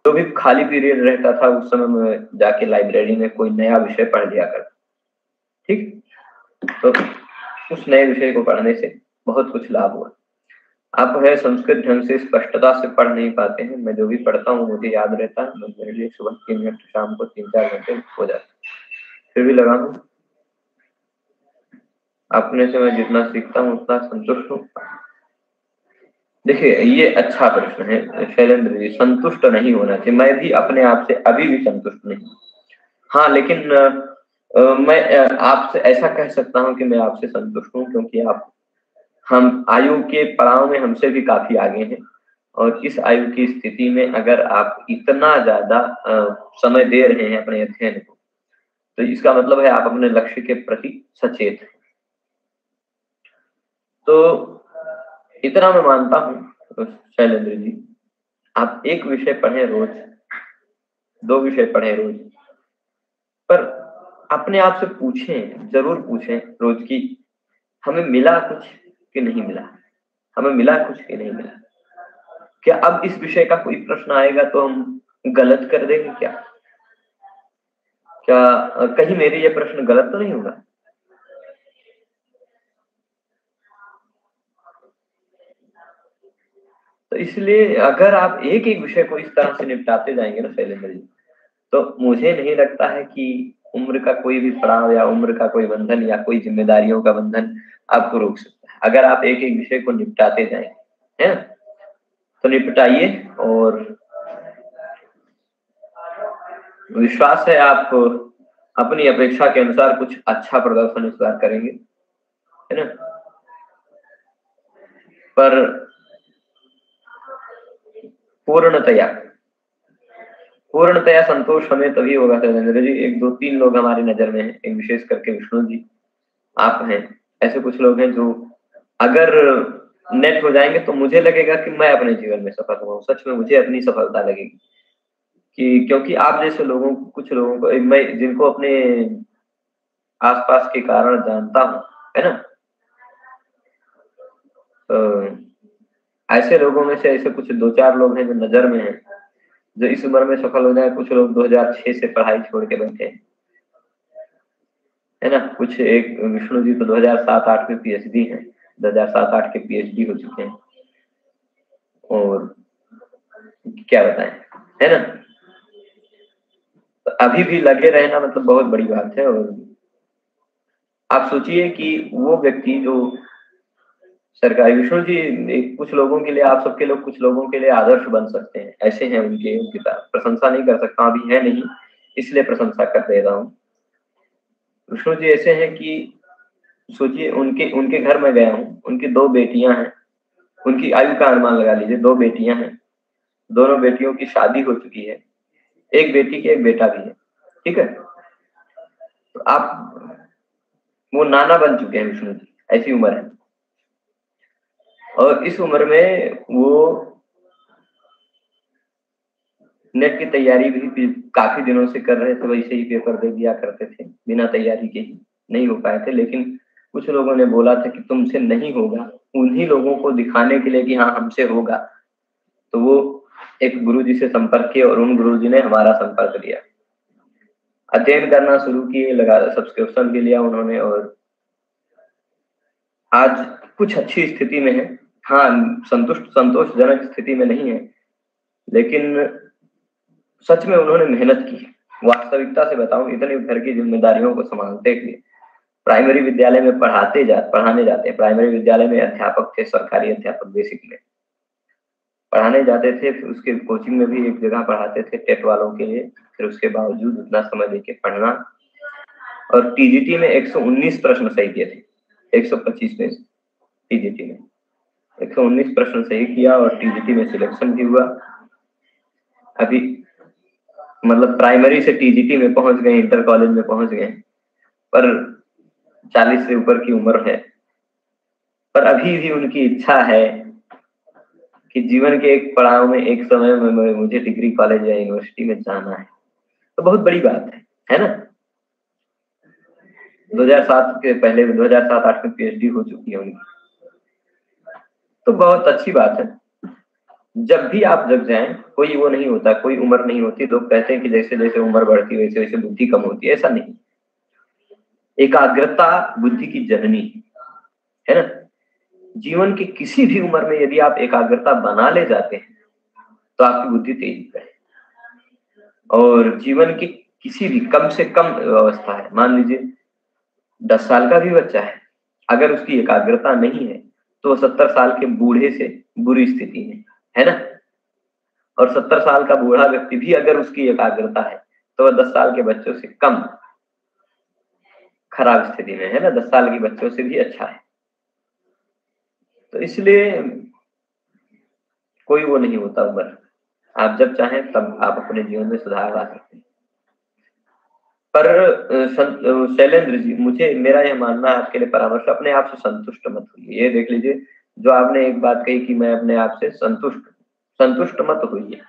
जो भी खाली पीरियड रहता था उस समय मैं जाके लाइब्रेरी में कोई नया विषय पढ़ लिया करता। ठीक, तो उस नए विषय को पढ़ने से बहुत कुछ लाभ हुआ। आप है संस्कृत ढंग से स्पष्टता से पढ़ नहीं पाते हैं, मैं जो भी पढ़ता हूँ मुझे याद रहता है, मेरे लिए सुबह 3 मिनट, शाम को 3-4 घंटे हो जाते, फिर भी लगा हूँ। अपने से मैं जितना सीखता हूँ उतना संतुष्ट हूँ। देखिए ये अच्छा प्रश्न है शैलेंद्र जी, संतुष्ट नहीं होना चाहिए। मैं भी अपने आप से अभी भी संतुष्ट नहीं। हाँ, लेकिन मैं आपसे ऐसा कह सकता हूँ कि मैं आपसे संतुष्ट हूँ, क्योंकि आप हम आयु के पड़ाव में हमसे भी काफी आगे हैं, और इस आयु की स्थिति में अगर आप इतना ज्यादा समय दे रहे हैं अपने अध्ययन को, तो इसका मतलब है आप अपने लक्ष्य के प्रति सचेत हैं। तो इतना मैं मानता हूँ शैलेंद्र जी, आप एक विषय पढ़ें रोज, 2 विषय पढ़ें रोज, पर अपने आप से पूछें, जरूर पूछें रोज की हमें मिला कुछ कि नहीं मिला, हमें मिला कुछ कि नहीं मिला। क्या अब इस विषय का कोई प्रश्न आएगा तो हम गलत कर देंगे क्या? क्या कहीं मेरे ये प्रश्न गलत तो नहीं होगा? तो इसलिए अगर आप एक एक विषय को इस तरह से निपटाते जाएंगे ना शैलेंद्र जी, तो मुझे नहीं लगता है कि उम्र का कोई भी पड़ाव या उम्र का कोई बंधन या कोई जिम्मेदारियों का बंधन आपको रोक सकता है। अगर आप एक एक विषय को निपटाते जाएंगे, है ना, तो निपटाइए, और विश्वास है आप अपनी अपेक्षा के अनुसार कुछ अच्छा प्रदर्शन इस बार करेंगे, है ना। पर पूर्णतया संतोष हमें तभी होगा शैलेंद्र जी, 1-2-3 लोग हमारी नजर में हैं, एक विशेष करके विष्णु जी, आप हैं, ऐसे कुछ लोग हैं जो अगर नेट हो जाएंगे तो मुझे लगेगा कि मैं अपने जीवन में सफल हुआ हूँ। सच में मुझे अपनी सफलता लगेगी, कि क्योंकि आप जैसे लोगों, कुछ लोगों को मैं जिनको अपने आसपास के कारण जानता हूँ, है ना, तो ऐसे लोगों में से ऐसे कुछ 2-4 लोग हैं जो नजर में हैं, जो इस उम्र में सफल हो जाए। कुछ लोग 2006 से पढ़ाई छोड़ के बैठे हैं, है ना। कुछ एक विष्णु जी तो 2007-8 में पीएचडी हैं, 2007-8 के पीएचडी हो चुके हैं, और क्या बताएं, है ना। तो अभी भी लगे रहना मतलब बहुत बड़ी बात है। और आप सोचिए कि वो व्यक्ति जो सरकारी, विष्णु जी कुछ लोगों के लिए, आप सबके लोग कुछ लोगों के लिए आदर्श बन सकते हैं, ऐसे हैं उनके, उनकी प्रशंसा नहीं कर सकता, अभी है नहीं इसलिए प्रशंसा कर दे रहा हूँ। विष्णु जी ऐसे हैं कि सोचिए उनके उनके घर में गया हूँ, उनकी 2 बेटियां हैं, उनकी आयु का अनुमान लगा लीजिए, 2 बेटियां हैं, दोनों बेटियों की शादी हो चुकी है, एक बेटी के एक बेटा भी है, ठीक है। तो आप, वो नाना बन चुके हैं विष्णु जी, ऐसी उम्र है, और इस उम्र में वो नेट की तैयारी भी काफी दिनों से कर रहे थे, वैसे ही पेपर दे दिया करते थे बिना तैयारी के ही, नहीं हो पाए थे। लेकिन कुछ लोगों ने बोला था कि तुमसे नहीं होगा, उन्हीं लोगों को दिखाने के लिए कि हाँ हमसे होगा, तो वो एक गुरुजी से संपर्क किए, और उन गुरुजी ने हमारा संपर्क लिया, अध्ययन करना शुरू किए, लगा सब्सक्रिप्शन भी लिया उन्होंने, और आज कुछ अच्छी स्थिति में है। हाँ, संतोषजनक स्थिति में नहीं है, लेकिन सच में उन्होंने मेहनत की। वास्तविकता से बताऊं, इतने घर की जिम्मेदारियों को संभालते हुए प्राइमरी विद्यालय में पढ़ाने जाते हैं। प्राइमरी विद्यालय में अध्यापक थे, सरकारी अध्यापक बेसिक में पढ़ाने जाते थे, फिर उसके कोचिंग में भी एक जगह पढ़ाते थे टेट वालों के लिए, फिर उसके बावजूद उतना समय देके पढ़ना, और टीजीटी में 119 प्रश्न सही किए थे, 125 में टीजीटी में 119 प्रश्न सही किया, और टीजीटी में सिलेक्शन भी हुआ। अभी मतलब प्राइमरी से टीजीटी में पहुंच गए, इंटर कॉलेज में पहुंच गए, पर 40 से ऊपर की उम्र है, पर अभी भी उनकी इच्छा है कि जीवन के एक पड़ाव में, एक समय में मुझे डिग्री कॉलेज या यूनिवर्सिटी में जाना है। तो बहुत बड़ी बात है ना। 2007 के पहले 2007-8 में पीएचडी हो चुकी है उनकी, तो बहुत अच्छी बात है। जब भी आप जग जाएं, कोई वो नहीं होता, कोई उम्र नहीं होती। लोग कहते हैं कि जैसे जैसे उम्र बढ़ती है वैसे वैसे बुद्धि कम होती है, ऐसा नहीं। एकाग्रता बुद्धि की जननी है ना। जीवन की किसी भी उम्र में यदि आप एकाग्रता बना ले जाते हैं तो आपकी बुद्धि तेज है। और जीवन की किसी भी कम से कम अवस्था है, मान लीजिए 10 साल का भी बच्चा है, अगर उसकी एकाग्रता नहीं है तो 70 साल के बूढ़े से बुरी स्थिति में है ना। और 70 साल का बूढ़ा व्यक्ति भी अगर उसकी एकाग्रता है तो वह 10 साल के बच्चों से कम खराब स्थिति में है ना, 10 साल के बच्चों से भी अच्छा है। तो इसलिए कोई वो नहीं होता उम्र, आप जब चाहें तब आप अपने जीवन में सुधार ला सकते हैं। पर शैलेंद्र जी, मुझे मेरा यह मानना है आपके लिए परामर्श, अपने आप से संतुष्ट मत होइए। ये देख लीजिए, जो आपने एक बात कही कि मैं अपने आप से संतुष्ट मत होइए।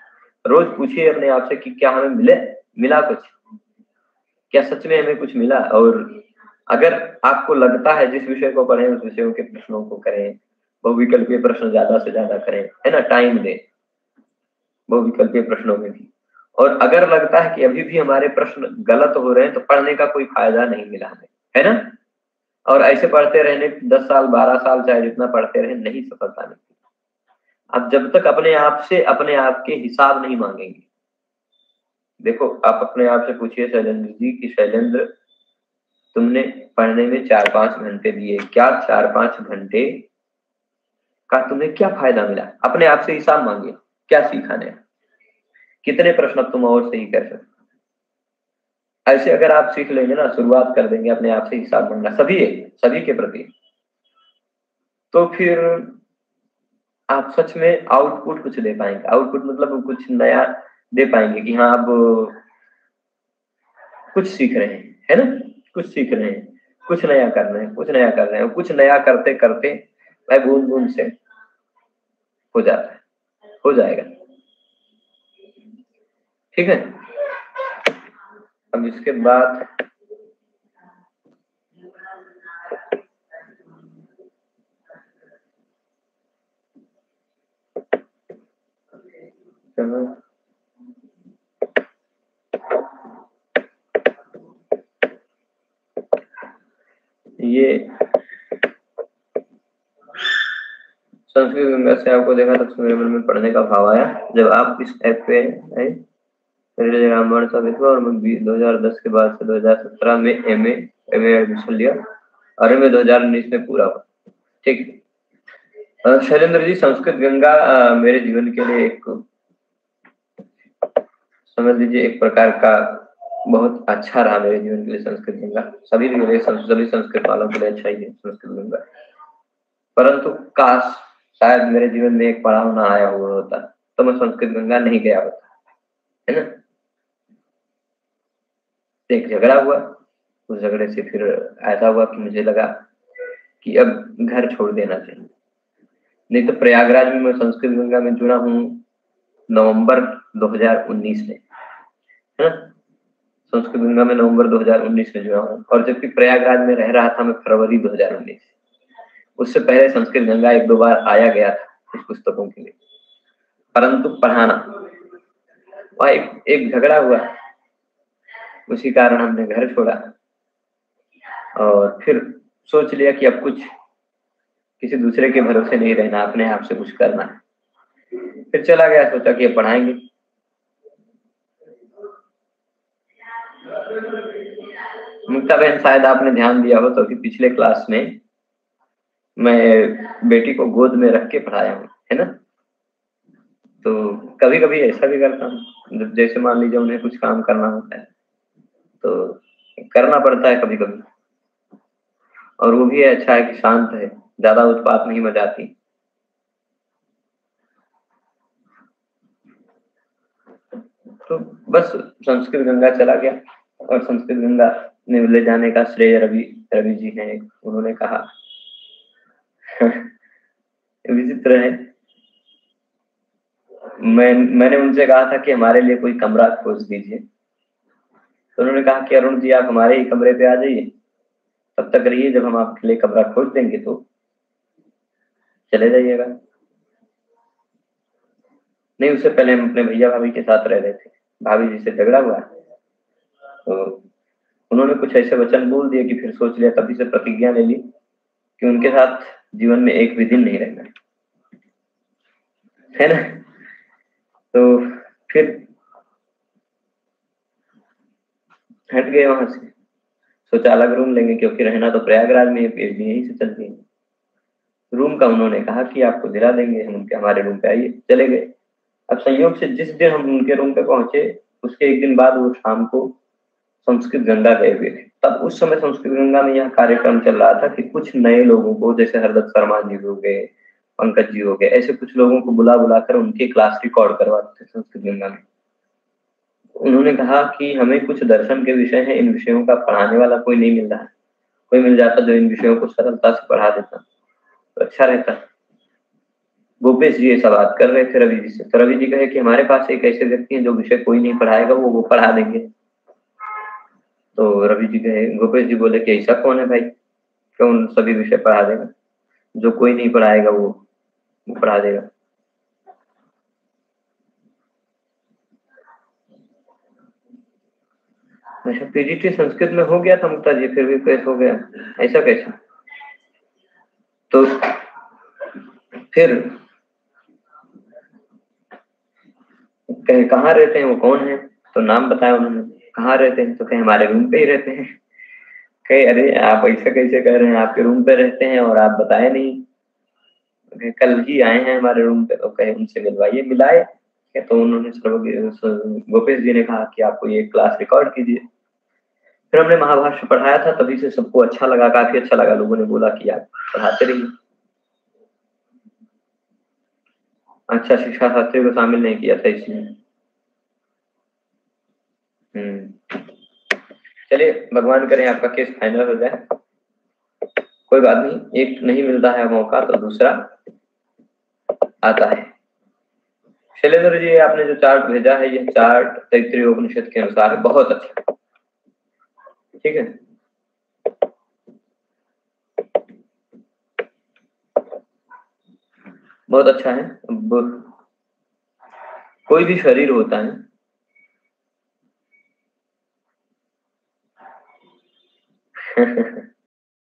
रोज पूछिए अपने आप से कि क्या हमें मिला कुछ, क्या सच में हमें कुछ मिला। और अगर आपको लगता है जिस विषय को पढ़ें उस विषयों के प्रश्नों को करें, बहुविकल्पीय प्रश्न ज्यादा से ज्यादा करें, है ना, टाइम दें बहुविकल्पीय प्रश्नों में भी। और अगर लगता है कि अभी भी हमारे प्रश्न गलत हो रहे हैं तो पढ़ने का कोई फायदा नहीं मिला हमें, है ना। और ऐसे पढ़ते रहने 10 साल 12 साल चाहे जितना पढ़ते रहे, नहीं सफलता मिलती। आप जब तक अपने आप से अपने आप के हिसाब नहीं मांगेंगे, देखो आप अपने आप से पूछिए शैलेंद्र जी कि शैलेंद्र तुमने पढ़ने में 4-5 घंटे दिए, क्या 4-5 घंटे का तुम्हें क्या फायदा मिला। अपने आप से हिसाब मांगिए, क्या सीखा ने, कितने प्रश्न तुम और सही कर सकते। ऐसे अगर आप सीख लेंगे ना, शुरुआत कर देंगे अपने आप से हिसाब मांगना सभी के प्रति, तो फिर आप सच में आउटपुट कुछ दे पाएंगे। आउटपुट मतलब कुछ नया दे पाएंगे कि हाँ आप कुछ सीख रहे हैं, है ना, कुछ सीख रहे हैं, कुछ नया कर रहे हैं, कुछ नया कर रहे हैं। कुछ नया करते करते वह बूंद बूंद से हो जाता है, हो जाएगा। ठीक है, अब इसके बाद ये संस्कृत गंगा से आपको देखा तब से मेरे मन में पढ़ने का भाव आया। जब आप इस ऐप पे आए मेरे रामायण साबित हुआ और मैं 2010 के बाद से 2017 में एमए एडमिशन लिया और मैं 2019 में पूरा हुआ। ठीक, शैलेंद्र जी, संस्कृत गंगा मेरे जीवन के लिए एक, समझ लीजिए, एक प्रकार का बहुत अच्छा रहा मेरे जीवन के लिए संस्कृत गंगा। सभी संस्कृत वालों के लिए अच्छा ही है संस्कृत गंगा, परंतु काश शायद मेरे जीवन में एक पड़ाव ना आया हुआ होता तो मैं संस्कृत गंगा नहीं गया होता, है ना। एक झगड़ा हुआ, उस झगड़े से फिर ऐसा हुआ कि मुझे लगा कि अब घर छोड़ देना चाहिए। नहीं तो प्रयागराज में मैं संस्कृत गंगा में जुड़ा हूँ नवंबर 2019 में, है ना। संस्कृत गंगा में नवंबर 2019 में जुड़ा हूँ, और जबकि प्रयागराज में रह रहा था मैं फरवरी 2019। उससे पहले संस्कृत गंगा 1-2 बार आया गया था कुछ पुस्तकों के लिए, परंतु पढ़ाना, वहाँ एक झगड़ा हुआ, उसी कारण हमने घर छोड़ा और फिर सोच लिया कि अब कुछ किसी दूसरे के भरोसे नहीं रहना, अपने आप से कुछ करना है। फिर चला गया, सोचा कि अब पढ़ाएंगे। मुक्ता बहन, शायद आपने ध्यान दिया हो तो कि पिछले क्लास में मैं बेटी को गोद में रख के पढ़ाया हूँ, है ना। तो कभी कभी ऐसा भी करता हूँ, जैसे मान लीजिए उन्हें कुछ काम करना होता है तो करना पड़ता है कभी कभी। और वो भी अच्छा है कि शांत है, ज्यादा उत्पात नहीं मचाती। तो बस संस्कृत गंगा चला गया, और संस्कृत गंगा में ले जाने का श्रेय रवि जी हैं। उन्होंने कहा विचित्र है, मैंने उनसे कहा था कि हमारे लिए कोई कमरा खोज दीजिए, तो उन्होंने कहा कि अरुण जी आप हमारे ही कमरे पे आ जाइए, तब तक रहिए, जब हम आपके लिए कमरा खोज देंगे तो चले जाइएगा। नहीं, उससे पहले हम अपने भैया भाभी के साथ रह रहे थे। भाभी जी से झगड़ा हुआ तो उन्होंने कुछ ऐसे वचन बोल दिए कि फिर सोच लिया, तभी से प्रतिज्ञा ले ली कि उनके साथ जीवन में एक भी दिन नहीं रहना है ना। तो फिर हट गए वहां से, सोचा अलग रूम लेंगे, क्योंकि रहना तो प्रयागराज में है, पीएचडी यहीं से चलती है। रूम का उन्होंने कहा कि आपको दिला देंगे, हम उनके हमारे रूम पे आइए, चले गए। अब संयोग से जिस दिन हम उनके रूम पे पहुंचे, उसके एक दिन बाद वो शाम को संस्कृत गंगा गए हुए थे। तब उस समय संस्कृत गंगा में यह कार्यक्रम चल रहा था कि कुछ नए लोगों को, जैसे हरदत्त शर्मा जी हो गए, पंकज जी हो गए, ऐसे कुछ लोगों को बुला बुलाकर उनकी क्लास रिकॉर्ड करवाते थे संस्कृत गंगा में। उन्होंने कहा कि हमें कुछ दर्शन के विषय हैं, इन विषयों का पढ़ाने वाला कोई नहीं मिल रहा है, कोई मिल जाता जो इन विषयों को सरलता से पढ़ा देता तो अच्छा रहता। भूपेश जी ऐसा बात कर रहे थे रवि जी से, तो रवि जी कहे कि हमारे पास एक ऐसे व्यक्ति हैं जो विषय कोई नहीं पढ़ाएगा, वो पढ़ा देंगे। तो रवि जी कहे, भूपेश जी बोले कि ऐसा कौन है भाई, कौन सभी विषय पढ़ा देगा, जो कोई नहीं पढ़ाएगा वो पढ़ा देगा। अच्छा, पीजीटी संस्कृत में हो गया था मुक्ता जी, फिर भी कैसे हो गया, ऐसा कैसे? तो फिर कहे कहाँ रहते हैं, वो कौन है, तो नाम बताया उन्होंने। कहाँ रहते हैं, तो कहे हमारे रूम पे ही रहते हैं। कहे अरे आप ऐसा कैसे कह रहे हैं, आपके रूम पे रहते हैं और आप बताए नहीं। कहे कल ही आए हैं हमारे रूम पे, तो कहे उनसे मिलवाइए, मिलाए। तो उन्होंने गोपेश जी ने कहा कि आपको ये क्लास रिकॉर्ड कीजिए। फिर हमने महाभाष्य पढ़ाया था, तभी से सबको अच्छा लगा, काफी अच्छा लगा, लोगों ने बोला कि आप पढ़ाते रहिए। अच्छा, शिक्षा शास्त्री को शामिल नहीं किया था इसमें। चलिए, भगवान करे आपका केस फाइनल हो जाए। कोई बात नहीं, एक नहीं मिलता है मौका तो दूसरा आता है। शैलेंद्र जी, आपने जो चार्ट भेजा है, ये चार्ट तैत्तिरीय उपनिषद के अनुसार है, बहुत अच्छा, ठीक है। बहुत अच्छा है। अब कोई भी शरीर होता है